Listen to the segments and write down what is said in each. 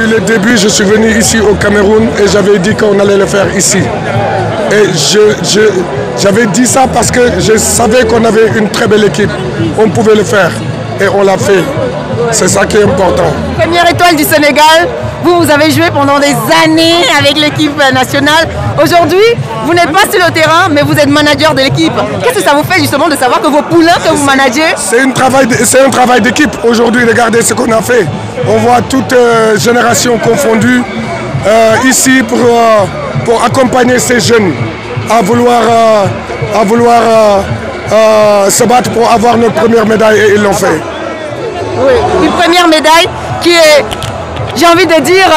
depuis le début, je suis venu ici au Cameroun et j'avais dit qu'on allait le faire ici. Et j'avais dit ça parce que je savais qu'on avait une très belle équipe. On pouvait le faire et on l'a fait. C'est ça qui est important. Première étoile du Sénégal, vous avez joué pendant des années avec l'équipe nationale. Aujourd'hui, vous n'êtes pas sur le terrain, mais vous êtes manager de l'équipe. Qu'est-ce que ça vous fait justement de savoir que vos poulains que vous managez? C'est un travail d'équipe. Aujourd'hui, regardez ce qu'on a fait. On voit toute génération confondue ici pour accompagner ces jeunes à vouloir se battre pour avoir notre première médaille et ils l'ont fait. Oui, une première médaille qui est, j'ai envie de dire,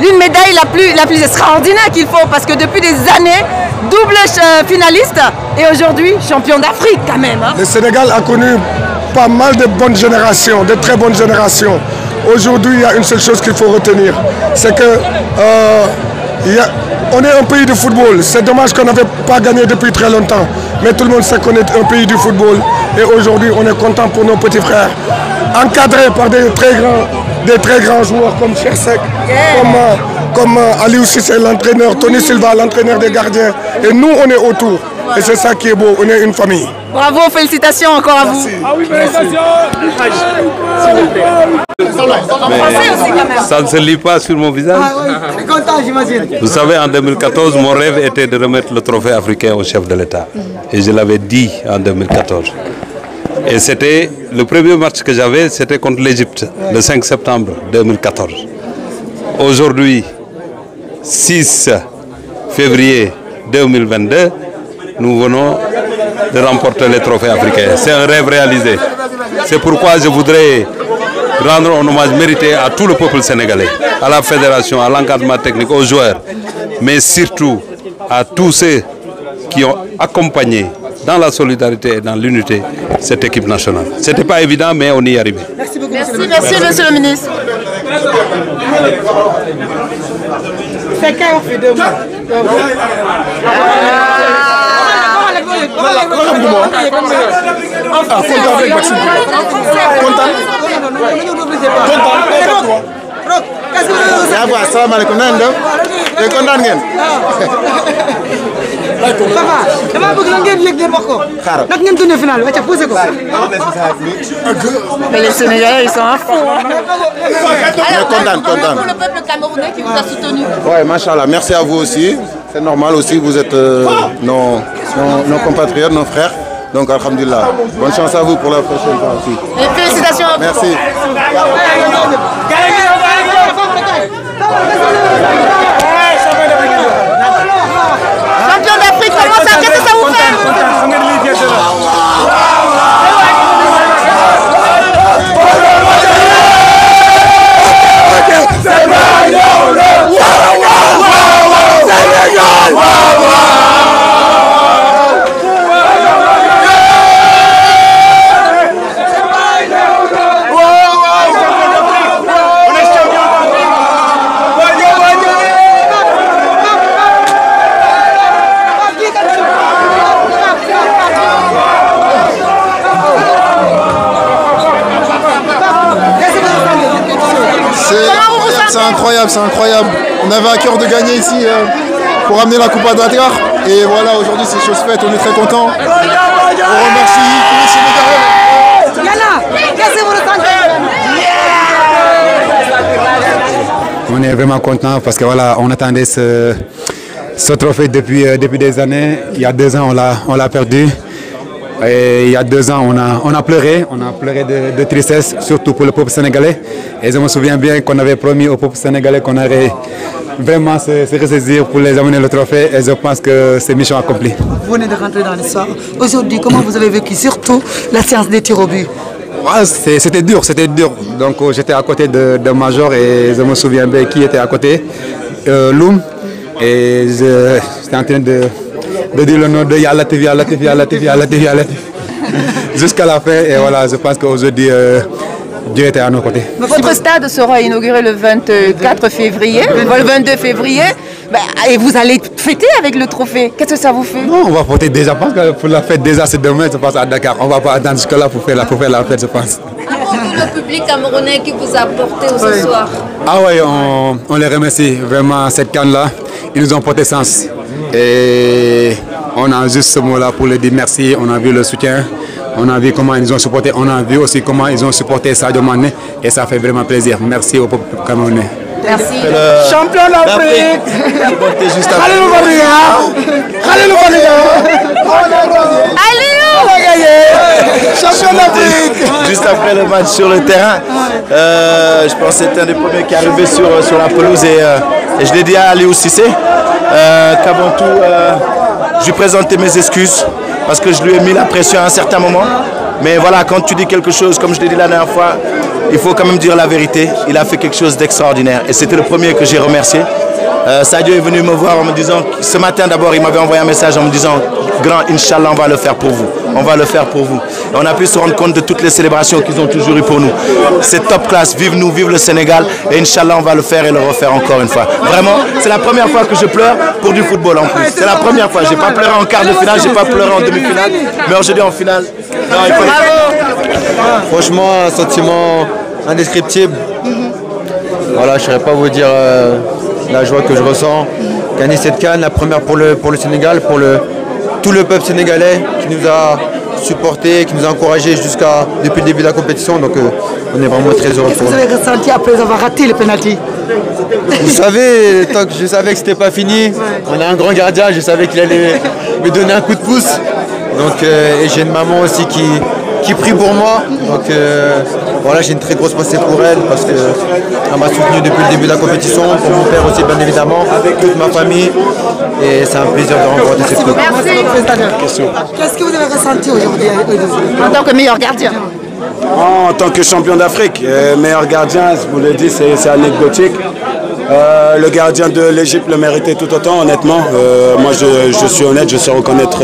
l'une médaille la plus extraordinaire qu'il faut parce que depuis des années, double finaliste et aujourd'hui champion d'Afrique quand même. Hein. Le Sénégal a connu pas mal de bonnes générations, de très bonnes générations. Aujourd'hui, il y a une seule chose qu'il faut retenir, c'est que on est un pays de football. C'est dommage qu'on n'avait pas gagné depuis très longtemps, mais tout le monde sait qu'on est un pays du football et aujourd'hui on est content pour nos petits frères. Encadré par des très grands joueurs comme Chersek, comme Aliou Cissé, l'entraîneur, Tony Silva, l'entraîneur des gardiens. Et nous, on est autour. Et c'est ça qui est beau, on est une famille. Bravo, félicitations encore à vous. Ah oui, félicitations. Ça ne se lit pas sur mon visage. Vous savez, en 2014, mon rêve était de remettre le trophée africain au chef de l'État. Et je l'avais dit en 2014. Et c'était le premier match que j'avais, c'était contre l'Égypte, le 5 septembre 2014. Aujourd'hui, 6 février 2022, nous venons de remporter les trophées africains. C'est un rêve réalisé. C'est pourquoi je voudrais rendre un hommage mérité à tout le peuple sénégalais, à la fédération, à l'encadrement technique, aux joueurs, mais surtout à tous ceux qui ont accompagné dans la solidarité et dans l'unité cette équipe nationale. Ce n'était pas évident, mais on y est arrivé. Merci beaucoup. Merci, monsieur le ministre. C'est quand on fait 2 mois. Mais les Sénégalais, ils sont à fond. Alors, pour le peuple camerounais qui vous a soutenu. Ouais, machallah, merci à vous aussi. C'est normal aussi, vous êtes nos compatriotes, nos frères. Donc, alhamdulillah. Bonne chance à vous pour la prochaine fois aussi. Et félicitations à vous. Merci. Champion d'Afrique, comment ça? Qu'est-ce que ça vous fait? C'est incroyable. On avait à cœur de gagner ici pour amener la Coupe à Dakar. Et voilà, aujourd'hui c'est chose faite, on est très contents. On remercie tous les Sénégalais. On est vraiment contents parce que voilà, on attendait ce trophée depuis des années. Il y a 2 ans, on l'a perdu. Et il y a 2 ans, on a pleuré de tristesse, surtout pour le peuple sénégalais. Et je me souviens bien qu'on avait promis au peuple sénégalais qu'on allait vraiment se ressaisir pour les amener le trophée. Et je pense que c'est mission accomplie. Vous venez de rentrer dans l'histoire. Aujourd'hui, comment vous avez vécu surtout la séance des tirs au but? Ouais, c'était dur. Donc j'étais à côté de Major et je me souviens bien qui était à côté, Loum. Et j'étais en train de dire le nom de Yalla TV, jusqu'à la fin. Et voilà, je pense qu'aujourd'hui, Dieu était à nos côtés. Votre stade sera inauguré le 24 février, le 22 février. Et vous allez fêter avec le trophée. Qu'est-ce que ça vous fait? Non, on va fêter déjà. Je pense que pour la fête, déjà, c'est demain, je pense, à Dakar. On ne va pas attendre jusque-là pour faire la fête, je pense. tout le public camerounais qui vous a porté ce soir. Ah oui, on les remercie. Vraiment, cette canne-là, ils nous ont porté sens. Et on a juste ce mot-là pour leur dire merci. On a vu le soutien. On a vu comment ils nous ont supporté. On a vu aussi comment ils ont supporté Sadio Mané. Et ça fait vraiment plaisir. Merci au peuple camerounais. Merci. Champion d'Afrique. Champion d'Afrique. Juste après le match sur le terrain, je pense que c'était un des premiers qui est arrivé sur la pelouse et je l'ai dit à Aliou Cissé qu'avant tout, je lui présentais mes excuses parce que je lui ai mis la pression à un certain moment. Mais voilà, quand tu dis quelque chose, comme je l'ai dit la dernière fois, il faut quand même dire la vérité. Il a fait quelque chose d'extraordinaire et c'était le premier que j'ai remercié. Sadio est venu me voir en me disant, ce matin d'abord, il m'avait envoyé un message en me disant, grand, Inch'Allah, on va le faire pour vous. On va le faire pour vous. Et on a pu se rendre compte de toutes les célébrations qu'ils ont toujours eues pour nous. C'est top classe, vive nous, vive le Sénégal. Et Inch'Allah, on va le faire et le refaire encore une fois. Vraiment, c'est la première fois que je pleure pour du football en plus. C'est la première fois. J'ai pas pleuré en quart de finale, j'ai pas pleuré en demi-finale. Mais aujourd'hui en finale, non, il faut franchement, un sentiment indescriptible. Voilà, je ne saurais pas vous dire la joie que je ressens. Gagner cette CAN, la première pour le Sénégal, pour tout le peuple sénégalais qui nous a supportés, qui nous a encouragés depuis le début de la compétition. Donc on est vraiment très heureux. Qu'est-ce que vous avez ressenti après avoir raté le penalty? Vous savez, tant que je savais que c'était pas fini, on a un grand gardien, je savais qu'il allait me donner un coup de pouce. Donc, et j'ai une maman aussi qui prie pour moi. Donc voilà, j'ai une très grosse pensée pour elle parce qu'elle m'a soutenu depuis le début de la compétition, pour mon père aussi bien évidemment, avec toute ma famille. Et c'est un plaisir de remporter cette coupe. Merci. Qu'est-ce que vous avez ressenti aujourd'hui en tant que meilleur gardien? En tant que champion d'Afrique, meilleur gardien, je vous l'ai dit, c'est anecdotique. Le gardien de l'Égypte le méritait tout autant, honnêtement. Moi, je suis honnête, je sais reconnaître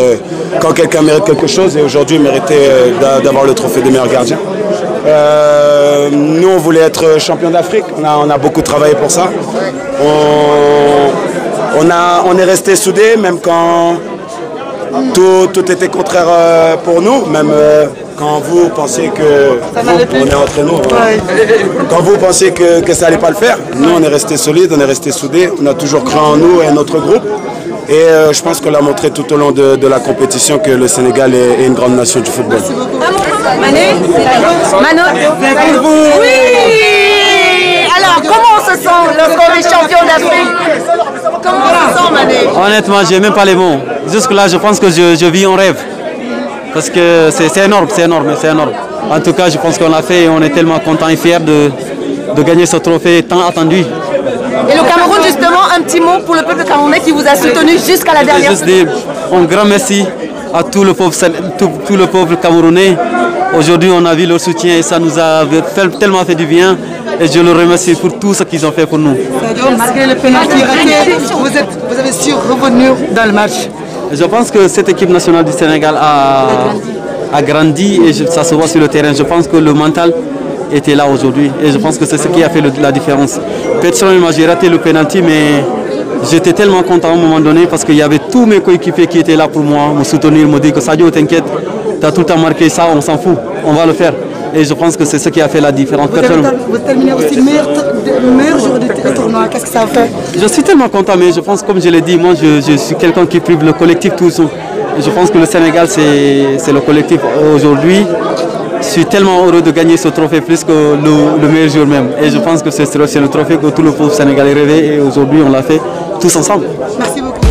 quand quelqu'un mérite quelque chose. Et aujourd'hui, il méritait d'avoir le trophée de meilleur gardien. Nous, on voulait être champion d'Afrique. On a beaucoup travaillé pour ça. On est resté soudés, même quand tout était contraire pour nous. Même quand vous pensez que on est entre nous, quand vous pensez que ça n'allait pas le faire, nous on est resté solides, on est resté soudés, on a toujours cru en nous et en notre groupe. Et je pense qu'on l'a montré tout au long de la compétition que le Sénégal est une grande nation du football. Mano, oui. Alors comment on se sent lorsqu'on est champion d'Afrique? Comment on se sent, Mané? Honnêtement, j'ai même pas les mots. Jusque là, je pense que je vis en rêve. Parce que c'est énorme, c'est énorme, c'est énorme. En tout cas, je pense qu'on l'a fait et on est tellement content et fiers de gagner ce trophée tant attendu. Et le Cameroun, justement, un petit mot pour le peuple camerounais qui vous a soutenu jusqu'à la dernière. Juste dire un grand merci à tout le peuple camerounais. Aujourd'hui, on a vu leur soutien et ça nous a tellement fait du bien. Et je le remercie pour tout ce qu'ils ont fait pour nous. Malgré le pénalty raté, vous avez su revenir dans le match. Je pense que cette équipe nationale du Sénégal a grandi et ça se voit sur le terrain. Je pense que le mental était là aujourd'hui et je pense que c'est ce qui a fait la différence. Personnellement, j'ai raté le penalty, mais j'étais tellement content à un moment donné parce qu'il y avait tous mes coéquipiers qui étaient là pour moi, me soutenir, me dire que Sadio, t'inquiète, tu as tout le temps marqué ça, on s'en fout, on va le faire. Et je pense que c'est ce qui a fait la différence. Vous terminez aussi le meilleur jour du tournoi. Qu'est-ce que ça a fait? Je suis tellement content, mais je pense, comme je l'ai dit, moi je suis quelqu'un qui prive le collectif tous. Et je pense que le Sénégal, c'est le collectif aujourd'hui. Je suis tellement heureux de gagner ce trophée plus que le meilleur jour même. Et je pense que c'est le trophée que tout le peuple sénégalais rêvait et aujourd'hui on l'a fait tous ensemble. Merci beaucoup.